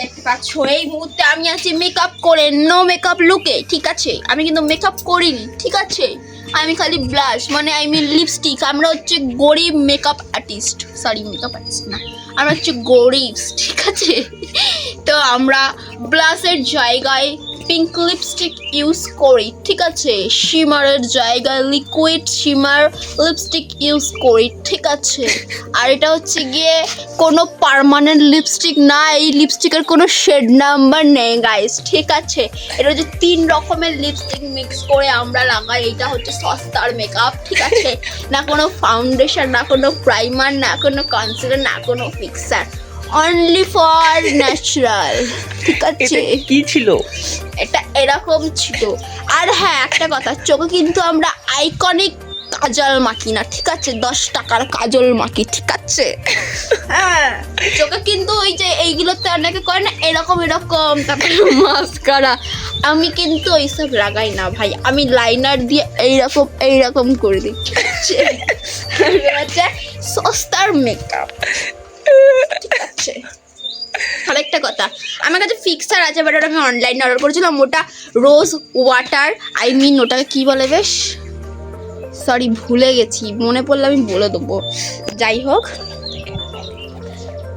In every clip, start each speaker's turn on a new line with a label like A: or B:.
A: দেখতে পাচ্ছ এই মুহূর্তে আমি আছি মেকআপ করে, নো মেকআপ লুকে। ঠিক আছে, আমি কিন্তু মেকআপ করিনি। ঠিক আছে, আমি খালি ব্লাশ মানে আই মিন লিপস্টিক। আমরা হচ্ছে গরিব makeup artist, sorry makeup artist না, আমরা হচ্ছে গরিব। ঠিক আছে, তো আমরা ব্লাশের জায়গায় পিঙ্ক লিপস্টিক ইউজ করি। ঠিক আছে, শিমারের জায়গায় লিকুইড শিমার লিপস্টিক ইউজ করি। ঠিক আছে, আর এটা হচ্ছে গিয়ে কোনো পার্মানেন্ট লিপস্টিক না, এই লিপস্টিকের কোনো শেড নাম্বার নেই গাইস। ঠিক আছে, এটা হচ্ছে 3 রকমের লিপস্টিক মিক্স করে আমরা লাগাই। এটা হচ্ছে সস্তার মেকআপ। ঠিক আছে, না কোনো ফাউন্ডেশন, না কোনো প্রাইমার, না কোনো কনসিলার, না কোনো ফিক্সার, অনলি ফর ন্যাচারাল। ঠিক আছে,
B: কি ছিল
A: এটা এরকম ছিল। আর হ্যাঁ, একটা কথা, চোখে কিন্তু আমরা আইকনিক কাজল মাখি না। ঠিক আছে, 10 টাকার কাজল মাখি। ঠিক আছে, হ্যাঁ, চোখে কিন্তু ওই যে এইগুলোতে অনেকে করে না এরকম এরকম, তারপরে মাস্কারা, আমি কিন্তু এইসব লাগাই না ভাই। আমি লাইনার দিয়ে এইরকম এইরকম করে দিই। ঠিক আছে, হচ্ছে সস্তার মেকআপ। ঠিক আছে, আরেকটা কথা, আমার কাছে ফিক্সার আছে, বাট ওটা আমি অনলাইনে অর্ডার করেছিলাম। ওটা রোজ ওয়াটার, আই মিন ওটাকে কী বলে বেশ, সরি ভুলে গেছি, মনে পড়লে আমি বলে দেবো। যাই হোক,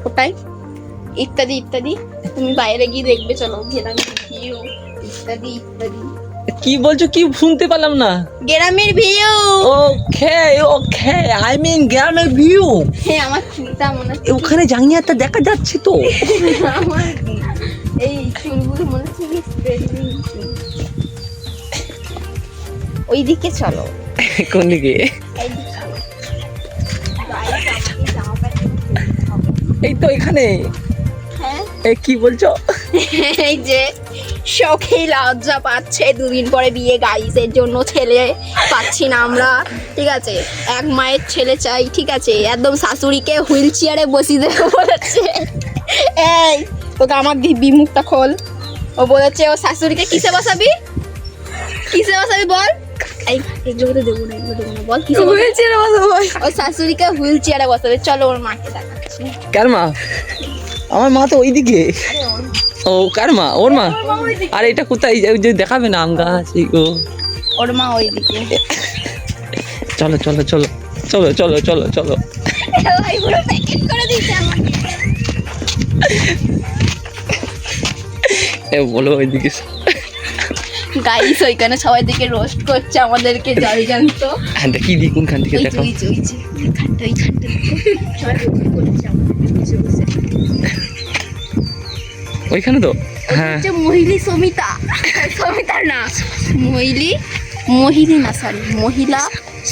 A: ওটাই ইত্যাদি ইত্যাদি। তুমি বাইরে গিয়ে দেখবে, চলো গ্রামের ভিউ ইত্যাদি ইত্যাদি।
B: কি বলছো? কি শুনতে পেলাম না।
A: গ্রামের view.
B: Okay okay, I mean গ্রামের ভিউ।
A: হ্যাঁ, আমার চিন্তা মনে হচ্ছে
B: ওখানে জাঙ্গিয়াটা দেখা যাচ্ছে তো।
A: আমার এই চুলগুলো মনে হচ্ছে কি স্ট্রেটনিং। ওইদিকে চলো।
B: কোন দিকে?
A: এইদিকে চলো। Guys, আমাকে জামা প্যান্ট কিনতে হবে।
B: এই তো এখানে।
A: হ্যাঁ,
B: এ কি বলছো?
A: এই যে সখী লজ্জা পাচ্ছে, 2 দিন পরে বিয়ে গাইসের জন্য ছেলে পাচ্ছি না আমরা। ঠিক আছে, এক মায়ের ছেলে চাই। ঠিক আছে, একদম শাশুড়িকে হুইল চেয়ারে বসিয়ে দেবে বলেছে। এই তোকে আমার বিমুখটা খোল। ও বলেছে ও শাশুড়িকে কিসে বসাবি, কিসে বসাবি বল। এই এগুলো তো দেবো না, এগুলো দেবো না, বল কিসে হুইল চেয়ারে বসাবো। ও শাশুড়িকে হুইল চেয়ারে বসাবে। চলো ওর মাকে দেখাচ্ছি।
B: কার মা? আমার মা তো ওইদিকে। ও কার মা? ওর মা। আর এটা কোথায় যে দেখাবে না আম গাছ?
A: ওর মা ওইদিকে।
B: চলো চলো চলো চলো চলো চলো চলো।
A: ভাই পুরো প্যাকেট করে দিয়েছে আমাকে।
B: এ বলো ওইদিকে।
A: গাইস ওইখানে সবাই দিকে রোস্ট করছে আমাদেরকে, জল জানতো।
B: হ্যাঁ দেখি দি কোনখান থেকে দেখো।
A: ওইখানটা সবাই রোস্ট করছে আমাদেরকে বসে বসে।
B: ওইখানে তো হ্যাঁ।
A: হচ্ছে মহিলি সমিতা, সমিতার না, মহিলি না, সরি মহিলা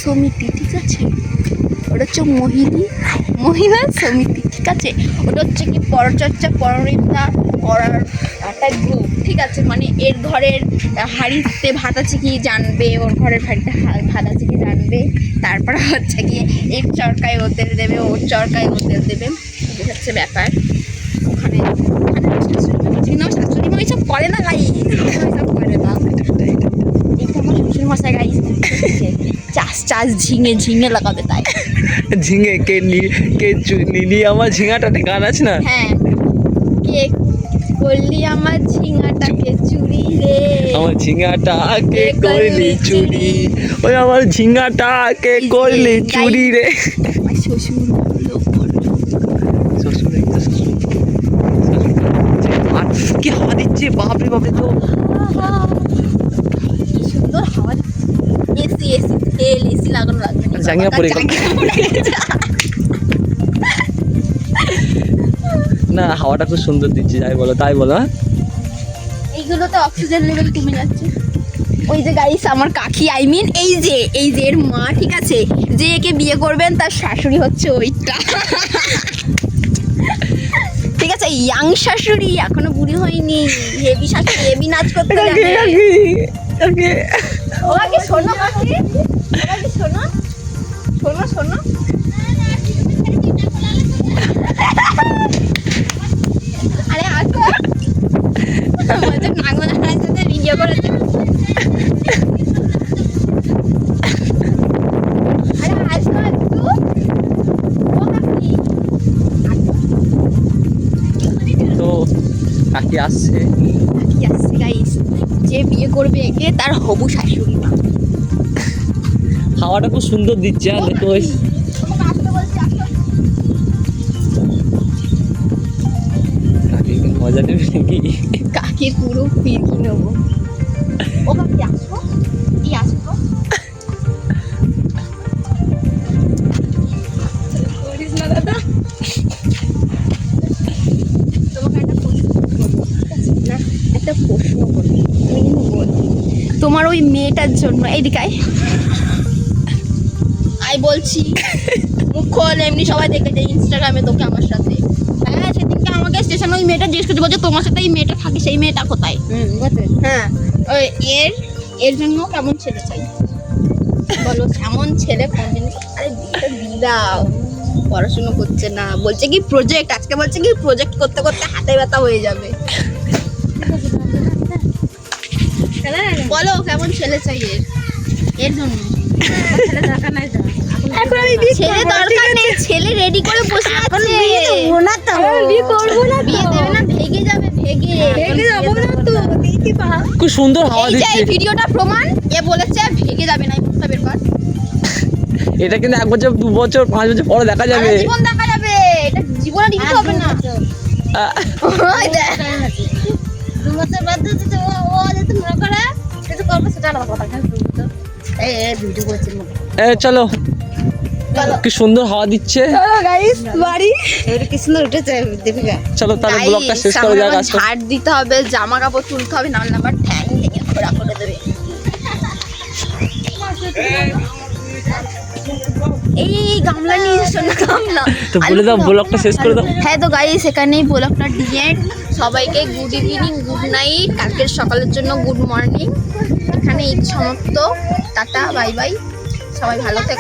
A: সমিতি। ঠিক আছে, ওটা হচ্ছে মহিলা সমিতি। ঠিক আছে, ওটা হচ্ছে কি পরচর্চা পরনিন্দা করার একটা গ্রুপ। ঠিক আছে, মানে এর ঘরের হাঁড়িতে ভাত আছে কি জানবে, ওর ঘরের হাঁড়িতে ভাত আছে কি জানবে, তারপরে হচ্ছে গিয়ে এর চরকায় ও তেল দেবে, ওর চরকায় ও তেল দেবে। এই হচ্ছে ব্যাপার। ওখানে কিন্তু আমার শাশুড়ি মা এইসব করে না গাই, এইসব করে না। এইটা আমার শ্বশুর মশাই গাই চাষ ঝিঙে লাগাবে তাই।
B: ঝিঙে কে নিলি আমার ঝিঙাটা গান আছে না?
A: হ্যাঁ, কে করলি আমার ঝিঙাটাকে চুরি রে,
B: আমার ঝিঙাটা কে করলি চুরি, ওই আমার ঝিঙাটা কে করলি চুরি রে।
A: আমার শ্বশুর
B: শ্বশুর কি হাওয়া দিচ্ছে, বাপরে বাপরে। তো
A: কি সুন্দর হাওয়া। এসি লাগানো লাগবে না,
B: জাঙ্গিয়া পরে গেল। না হাওয়াটা খুব সুন্দর দিচ্ছে, যাই বলো তাই বলো। হ্যাঁ
A: এইগুলোতে অক্সিজেন লেভেল কমে যাচ্ছে। ওই যে গাইস আমার কাকি, আই মিন এই যে এর মা। ঠিক আছে, যে একে বিয়ে করবেন তার শাশুড়ি হচ্ছে ওইটা। ঠিক আছে, ইয়াং শাশুড়ি, এখনো বুড়ি হয়নি, হেভি শাশুড়ি, হেভি নাচ করতে জানে। ওকে শোনো কাকি, ওকে শোনো শোনো শোনো। আরে আসো, আমাদের নাগমনার সাথে ভিডিও করেছে। আরে আসো একটু, ও কাকি।
B: তো কাকি আসছে।
A: কি আসছে গাইস, যে বিয়ে করবে একে তার হবু শাশুড়ি মা।
B: হাওয়াটা খুব সুন্দর দিচ্ছে, আর দেখো ওই
A: তোমাকে আসতে বলছি, আসতে।
B: কাকি কিন্তু মজা নেবে নাকি?
A: কাকে পুরো ফিরকি নেবো। ও কাকি আসো, এই আসো। করিস না দাদা। তোমাকে একটা প্রশ্ন করবো, ঠিক আছে? না, একটা প্রশ্ন করবো, আমি কিন্তু বলবো তোমার ওই মেয়েটার জন্য। এইদিকে আয়। আয় বলছি। মুখ খোল, এমনি সবাই দেখেছে ইনস্টাগ্রামে তোকে আমার সাথে। হ্যাঁ, সেদিনকে আমাকে স্টেশনে ওই মেয়েটা জিজ্ঞেস করছে, বলছে তোমার সাথে এই মেয়েটা থাকে, সেই মেয়েটা কোথায়? হ্যাঁ, ওই এর জন্য কেমন ছেলে চাই বলো? কেমন ছেলে কোনদিন? আরে বিয়েটা দিয়ে দাও। পড়াশুনো করছে না, বলছে কি প্রজেক্ট, আজকে বলছে কি প্রজেক্ট করতে করতে হাতে ব্যথা হয়ে যাবে। বলো কেমন ছেলে চাই এর জন্য। ছেলে দরকার নেই, ছেলে রেডি করে বসে আছে। বিয়ে দেবে না, ভেগে যাবে, ভেগে যাবো না তো।
B: খুব সুন্দর হাওয়া
A: এই যে
B: দিচ্ছে।
A: এই ভিডিওটা প্রমাণ, এ বলেছে ভেগে যাবে না। এই মুখটা বের কর।
B: এটা কিন্তু 1 বছর 2 বছর 5 বছর পরে দেখা যাবে।
A: সারা জীবন দেখা যাবে, এটা জীবনে দিতে হবে না। ওই দেখ।
B: চলো, কি সুন্দর হাওয়া দিচ্ছে।
A: বাড়ি
B: চলো তাহলে ব্লগটা শেষ করা যাক আজকে।
A: ঝাড় দিতে হবে, জামা কাপড় তুলতে হবে, নাহলে আবার ঠ্যাং ভেঙে খোড়া করে দেবে। এই গামলা নিয়ে এসো না, গামলা।
B: তো বলে দাও, ব্লগটা শেষ করে দাও।
A: হ্যাঁ তো গাইস, এখানেই ব্লগটা ডিএন্ড। সবাইকে গুড ইভিনিং, গুড নাইট, কালকের সকালের জন্য গুড মর্নিং। এখানে ঈদ সমাপ্ত। টাটা, বাই বাই, সবাই ভালো থেকো।